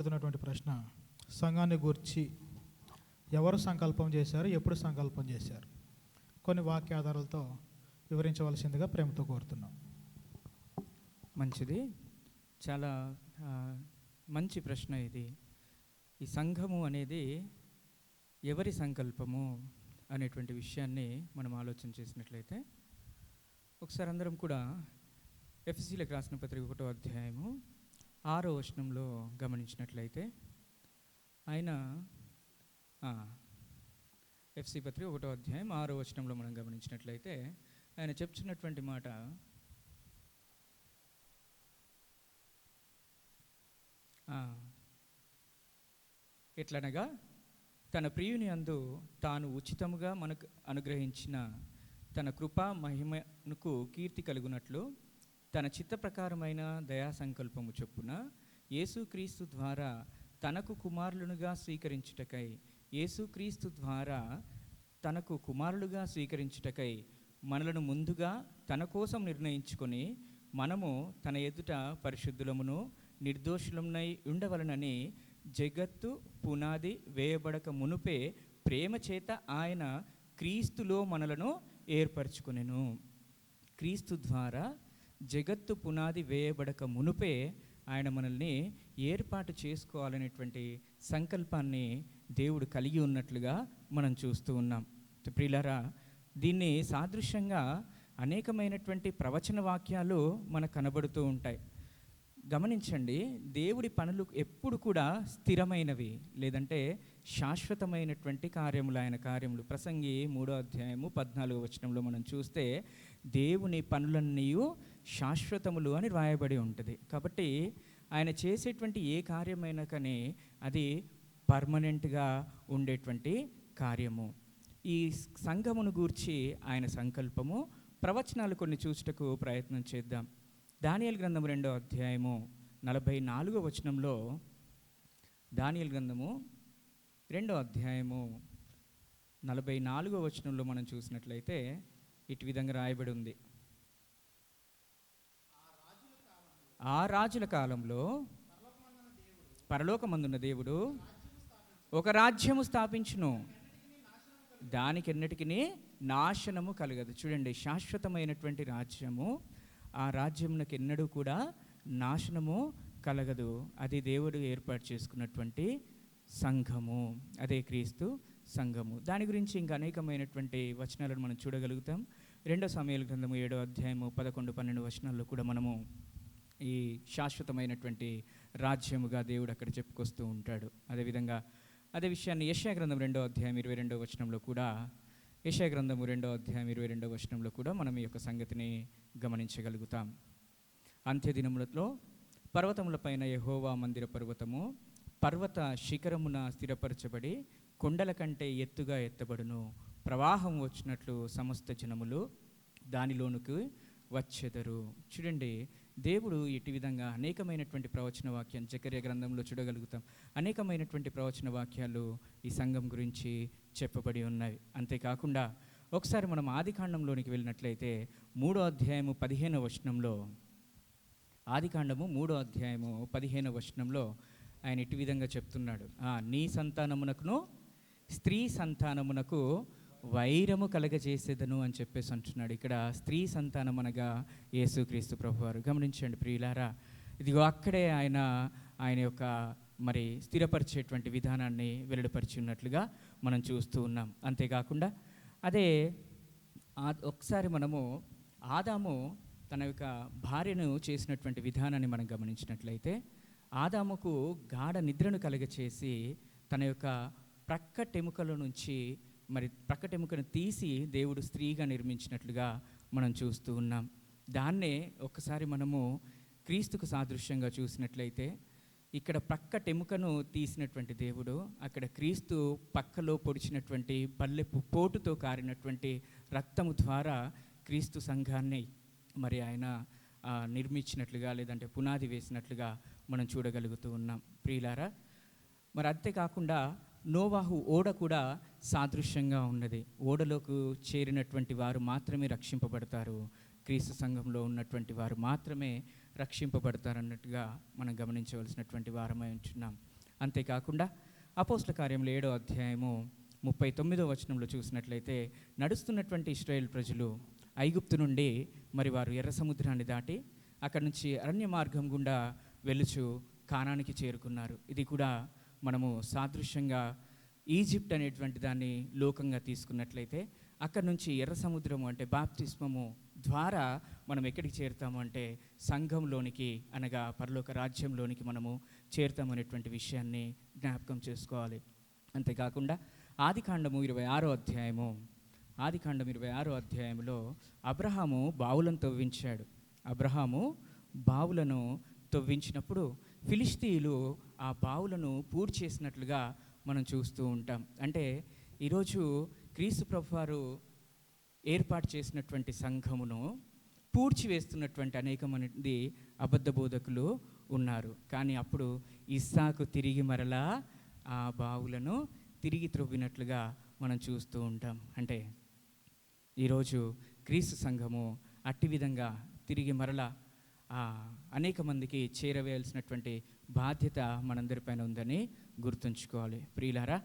అడుగుతున్నటువంటి ప్రశ్న, సంఘాన్ని గూర్చి ఎవరు సంకల్పం చేశారు, ఎప్పుడు సంకల్పం చేశారు? కొన్ని వాక్యాధారాలతో వివరించవలసిందిగా ప్రేమతో కోరుతున్నాం. మంచిది. చాలా మంచి ప్రశ్న ఇది. ఈ సంఘము అనేది ఎవరి సంకల్పము అనేటువంటి విషయాన్ని మనం ఆలోచన చేసినట్లయితే, ఒకసారి అందరం కూడా ఎఫెసీయులకు రాసిన పత్రిక 1వ అధ్యాయము 6వ వచనంలో గమనించినట్లయితే, ఆయన ఎఫెసీ పత్రిక 1వ అధ్యాయం 6వ వచనంలో మనం గమనించినట్లయితే ఆయన చెప్తున్నటువంటి మాట, ఎట్లనగా తన ప్రియుని అందు తాను ఉచితముగా మనకు అనుగ్రహించిన తన కృపా మహిమకు కీర్తి కలుగునట్లు తన చిత్త ప్రకారమైన దయా సంకల్పము చొప్పున యేసుక్రీస్తు ద్వారా తనకు కుమారులుగా స్వీకరించుటకై మనలను ముందుగా తన కోసం నిర్ణయించుకొని మనము తన ఎదుట పరిశుద్ధులమును నిర్దోషులమునై ఉండవలనని జగత్తు పునాది వేయబడక మునుపే ప్రేమ చేత ఆయన క్రీస్తులో మనలను ఏర్పరచుకొనెను. క్రీస్తు ద్వారా జగత్తు పునాది వేయబడక మునుపే ఆయన మనల్ని ఏర్పాటు చేసుకోవాలనేటువంటి సంకల్పాన్ని దేవుడు కలిగి ఉన్నట్లుగా మనం చూస్తూ ఉన్నాం. ప్రియులారా, దీన్ని సాదృశ్యంగా అనేకమైనటువంటి ప్రవచన వాక్యాలు మనకు కనబడుతూ ఉంటాయి. గమనించండి, దేవుడి పనులు ఎప్పుడు కూడా స్థిరమైనవి, లేదంటే శాశ్వతమైనటువంటి కార్యములు, ఆయన కార్యములు. ప్రసంగి 3వ అధ్యాయము 14వ వచనంలో మనం చూస్తే దేవుని పనులన్నీ శాశ్వతములు అని రాయబడి ఉంటుంది. కాబట్టి ఆయన చేసేటువంటి ఏ కార్యమైనా కానీ అది పర్మనెంట్గా ఉండేటువంటి కార్యము. ఈ సంఘమును గూర్చి ఆయన సంకల్పము, ప్రవచనాలు కొన్ని చూచుటకు ప్రయత్నం చేద్దాం. దానియేలు గ్రంథము 2వ అధ్యాయము 44వ వచనంలో, దానియేలు గ్రంథము 2వ అధ్యాయము 44వ వచనంలో మనం చూసినట్లయితే ఇటు విధంగా రాయబడి ఉంది, ఆ రాజుల కాలంలో పరలోకమందున్న దేవుడు ఒక రాజ్యము స్థాపించును, దానికెన్నటికి నాశనము కలగదు. చూడండి, శాశ్వతమైనటువంటి రాజ్యము, ఆ రాజ్యమునకు ఎన్నడూ కూడా నాశనము కలగదు. అది దేవుడు ఏర్పాటు చేసుకున్నటువంటి సంఘము, అదే క్రీస్తు సంఘము. దాని గురించి ఇంకా అనేకమైనటువంటి వచనాలను మనం చూడగలుగుతాం. 2వ సమూయేలు గ్రంథము 7వ అధ్యాయము 11, 12 వచనాల్లో కూడా మనము ఈ శాశ్వతమైనటువంటి రాజ్యముగా దేవుడు అక్కడ చెప్పుకొస్తూ ఉంటాడు. అదేవిధంగా అదే విషయాన్ని యెషయా గ్రంథం 2వ అధ్యాయం 22వ వచనంలో కూడా, యెషయా గ్రంథము 2వ అధ్యాయం 22వ వచనంలో కూడా మనం ఈ యొక్క సంగతిని గమనించగలుగుతాం. అంత్యదినములలో పర్వతములపైన యెహోవా మందిర పర్వతము పర్వత శిఖరమున స్థిరపరచబడి కొండల కంటే ఎత్తుగా ఎత్తబడును, ప్రవాహం వచ్చినట్లు సమస్త జనములు దానిలోనికి వచ్చెదరు. చూడండి, దేవుడు ఇటు విధంగా అనేకమైనటువంటి ప్రవచన వాక్యాలు జకర్యా గ్రంథంలో చూడగలుగుతాం. అనేకమైనటువంటి ప్రవచన వాక్యాలు ఈ సంఘం గురించి చెప్పబడి ఉన్నాయి. అంతేకాకుండా ఒకసారి మనం ఆదికాండంలోనికి వెళ్ళినట్లయితే 3వ అధ్యాయము 15వ వచనంలో, ఆదికాండము 3వ అధ్యాయము 15వ వచనంలో ఆయన ఇటు విధంగా చెప్తున్నాడు, నీ సంతానమునకును స్త్రీ సంతానమునకు వైరము కలగజేసేదను అని చెప్పేసి అంటున్నాడు. ఇక్కడ స్త్రీ సంతానం అనగా యేసుక్రీస్తు ప్రభువారు. గమనించండి ప్రియులారా, ఇదిగో అక్కడే ఆయన యొక్క మరి స్థిరపరిచేటువంటి విధానాన్ని వెల్లడిపరిచి ఉన్నట్లుగా మనం చూస్తూ ఉన్నాం. అంతేకాకుండా అదే ఒకసారి మనము ఆదాము తన యొక్క భార్యను చేసినటువంటి విధానాన్ని మనం గమనించినట్లయితే, ఆదాముకు గాఢ నిద్రను కలగచేసి తన యొక్క ప్రక్కటెముకల నుంచి మరి ప్రక్కటెముకను తీసి దేవుడు స్త్రీగా నిర్మించినట్లుగా మనం చూస్తూ ఉన్నాం. దాన్నే ఒకసారి మనము క్రీస్తుకు సాదృశ్యంగా చూసినట్లయితే, ఇక్కడ ప్రక్కటెముకను తీసినటువంటి దేవుడు, అక్కడ క్రీస్తు పక్కలో పొడిచినటువంటి బల్లెపు పోటుతో కారినటువంటి రక్తము ద్వారా క్రీస్తు సంఘాన్ని మరి ఆయన నిర్మించినట్లుగా, లేదంటే పునాది వేసినట్లుగా మనం చూడగలుగుతూ ఉన్నాం. ప్రియులారా, మరి అంతేకాకుండా నోవాహు ఓడ కూడా సాదృశ్యంగా ఉన్నది. ఓడలోకి చేరినటువంటి వారు మాత్రమే రక్షింపబడతారు, క్రీస్తు సంఘంలో ఉన్నటువంటి వారు మాత్రమే రక్షింపబడతారన్నట్టుగా మనం గమనించవలసినటువంటి వారమై ఉంటున్నాం. అంతేకాకుండా అపోస్తల కార్యములు 7వ అధ్యాయము 39వ వచనంలో చూసినట్లయితే, నడుస్తున్నటువంటి ఇశ్రాయేల్ ప్రజలు ఐగుప్తు నుండి మరి వారు ఎర్ర సముద్రాన్ని దాటి అక్కడి నుంచి అరణ్య మార్గం గుండా వెలుచు కానానికి చేరుకున్నారు. ఇది కూడా మనము సాదృశ్యంగా ఈజిప్ట్ అనేటువంటి దాన్ని లోకంగా తీసుకున్నట్లయితే అక్కడి నుంచి ఎర్ర సముద్రము అంటే బాప్తిస్మము ద్వారా మనం ఎక్కడికి చేరుతాము అంటే సంఘంలోనికి, అనగా పరలోక రాజ్యంలోనికి మనము చేరుతామనేటువంటి విషయాన్ని జ్ఞాపకం చేసుకోవాలి. అంతేకాకుండా ఆదికాండము 26వ అధ్యాయంలో అబ్రహాము బావులను తవ్వించాడు. అబ్రహాము బావులను తవ్వించినప్పుడు ఫిలిష్తీయులు ఆ బావులను పూడ్చి చేసినట్లుగా మనం చూస్తూ ఉంటాం. అంటే ఈరోజు క్రీస్తు ప్రభువారు ఏర్పాటు చేసినటువంటి సంఘమును పూడ్చివేస్తున్నటువంటి అనేక మంది అబద్ధ బోధకులు ఉన్నారు. కానీ అప్పుడు ఇస్సాకు తిరిగి మరలా ఆ బావులను తిరిగి త్రవ్వినట్లుగా మనం చూస్తూ ఉంటాం. అంటే ఈరోజు క్రీస్తు సంఘము అట్టి విధంగా తిరిగి మరలా అనేక మందికి చేరవేయాల్సినటువంటి బాధ్యత మనందరిపైన ఉందని గుర్తుంచుకోవాలి. ప్రియులారా,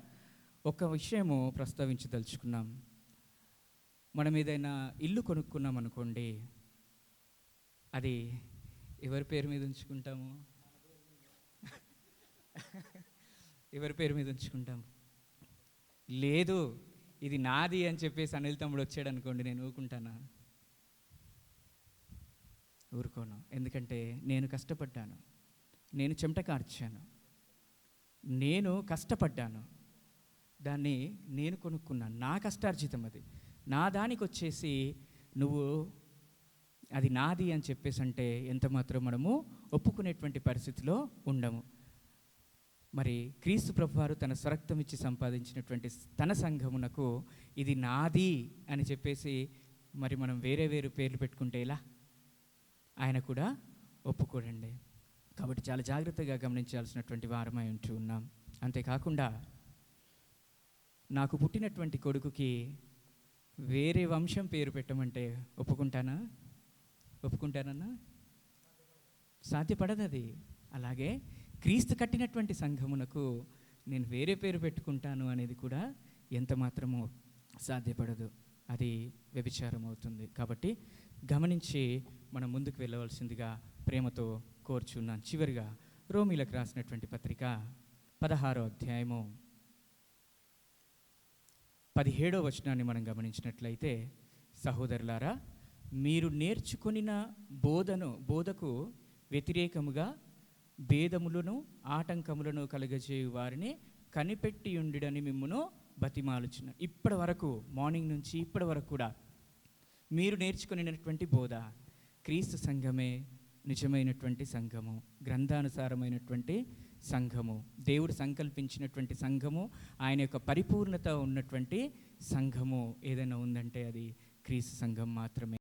ఒక విషయము ప్రస్తావించదలుచుకున్నాం. మనం ఏదైనా ఇల్లు కొనుక్కున్నాం అనుకోండి, అది ఎవరి పేరు మీద ఉంచుకుంటాము? ఎవరి పేరు మీద ఉంచుకుంటాం? లేదు, ఇది నాది అని చెప్పేసి అనిల్ తమ్ముడు వచ్చాడు అనుకోండి, నేను ఊరుకుంటానా? ఊరుకోను. ఎందుకంటే నేను కష్టపడ్డాను, నేను చెమట కార్చాను, నేను కష్టపడ్డాను, దాన్ని నేను కొనుక్కున్నాను, నా కష్టార్జితం అది. నా దానికి వచ్చేసి నువ్వు అది నాది అని చెప్పేసి అంటే ఎంత మాత్రం మనము ఒప్పుకునేటువంటి పరిస్థితిలో ఉండము. మరి క్రీస్తు ప్రభువారు తన స్వరక్తం ఇచ్చి సంపాదించినటువంటి తన సంఘమునకు ఇది నాది అని చెప్పేసి మరి మనం వేరే వేరే పేర్లు పెట్టుకుంటే ఎలా? ఆయన కూడా ఒప్పుకోడండి. కాబట్టి చాలా జాగ్రత్తగా గమనించాల్సినటువంటి వారమై ఉంటూ ఉన్నాం. అంతేకాకుండా నాకు పుట్టినటువంటి కొడుకుకి వేరే వంశం పేరు పెట్టమంటే ఒప్పుకుంటానన్నా? సాధ్యపడదు అది. అలాగే క్రీస్తు కట్టినటువంటి సంఘమునకు నేను వేరే పేరు పెట్టుకుంటాను అనేది కూడా ఎంత మాత్రమో సాధ్యపడదు. అది వ్యభిచారం అవుతుంది. కాబట్టి గమనించి మనం ముందుకు వెళ్ళవలసిందిగా ప్రేమతో కోరుచున్నాను. చివరిగా రోమీలకు రాసినటువంటి పత్రిక 16వ అధ్యాయము 17వ వచనాన్ని మనం గమనించినట్లయితే, సహోదరులారా, మీరు నేర్చుకొనిన బోధకు వ్యతిరేకముగా భేదములను ఆటంకములను కలుగజేయు వారిని కనిపెట్టి ఉండిడని మిమ్మును బతిమాలుచున్న. ఇప్పటి వరకు, మార్నింగ్ నుంచి ఇప్పటి వరకు కూడా మీరు నేర్చుకునేటువంటి బోధ క్రీస్తు సంఘమే నిజమైనటువంటి సంఘము, గ్రంథానుసారమైనటువంటి సంఘము, దేవుడు సంకల్పించినటువంటి సంఘము, ఆయన యొక్క పరిపూర్ణత ఉన్నటువంటి సంఘము ఏదైనా ఉందంటే అది క్రీస్తు సంఘం మాత్రమే.